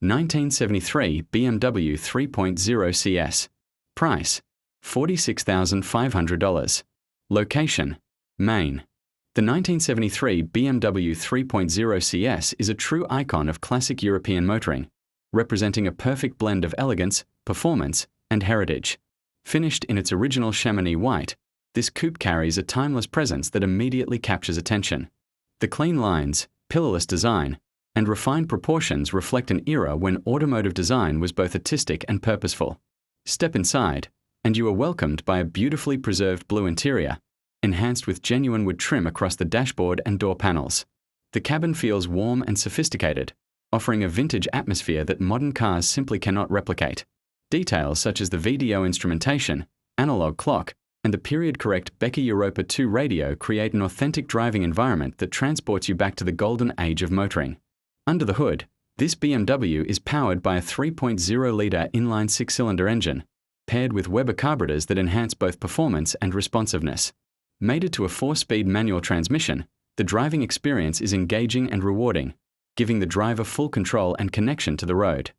1973 BMW 3.0 CS. Price: $46,500. Location: Maine. The 1973 BMW 3.0 CS is a true icon of classic European motoring, representing a perfect blend of elegance, performance, and heritage. Finished in its original Chamonix white, this coupe carries a timeless presence that immediately captures attention. The clean lines, pillarless design, and refined proportions reflect an era when automotive design was both artistic and purposeful. Step inside, and you are welcomed by a beautifully preserved blue interior, enhanced with genuine wood trim across the dashboard and door panels. The cabin feels warm and sophisticated, offering a vintage atmosphere that modern cars simply cannot replicate. Details such as the VDO instrumentation, analog clock, and the period-correct Becker Europa 2 radio create an authentic driving environment that transports you back to the golden age of motoring. Under the hood, this BMW is powered by a 3.0-litre inline six-cylinder engine, paired with Weber carburetors that enhance both performance and responsiveness. Mated to a 4-speed manual transmission, the driving experience is engaging and rewarding, giving the driver full control and connection to the road.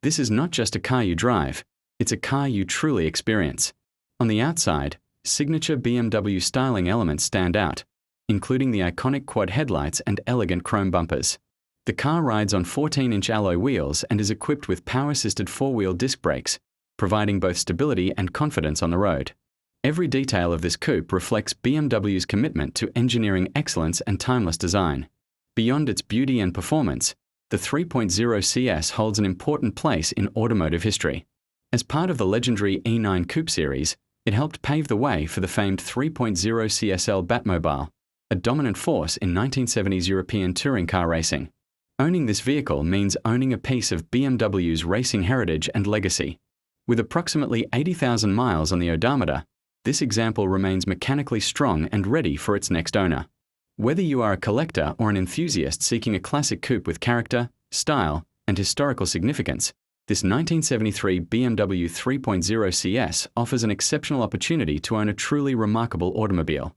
This is not just a car you drive, it's a car you truly experience. On the outside, signature BMW styling elements stand out, including the iconic quad headlights and elegant chrome bumpers. The car rides on 14-inch alloy wheels and is equipped with power-assisted 4-wheel disc brakes, providing both stability and confidence on the road. Every detail of this coupe reflects BMW's commitment to engineering excellence and timeless design. Beyond its beauty and performance, the 3.0 CS holds an important place in automotive history. As part of the legendary E9 Coupe series, it helped pave the way for the famed 3.0 CSL Batmobile, a dominant force in 1970s European touring car racing. Owning this vehicle means owning a piece of BMW's racing heritage and legacy. With approximately 80,000 miles on the odometer, this example remains mechanically strong and ready for its next owner. Whether you are a collector or an enthusiast seeking a classic coupe with character, style, and historical significance, this 1973 BMW 3.0 CS offers an exceptional opportunity to own a truly remarkable automobile.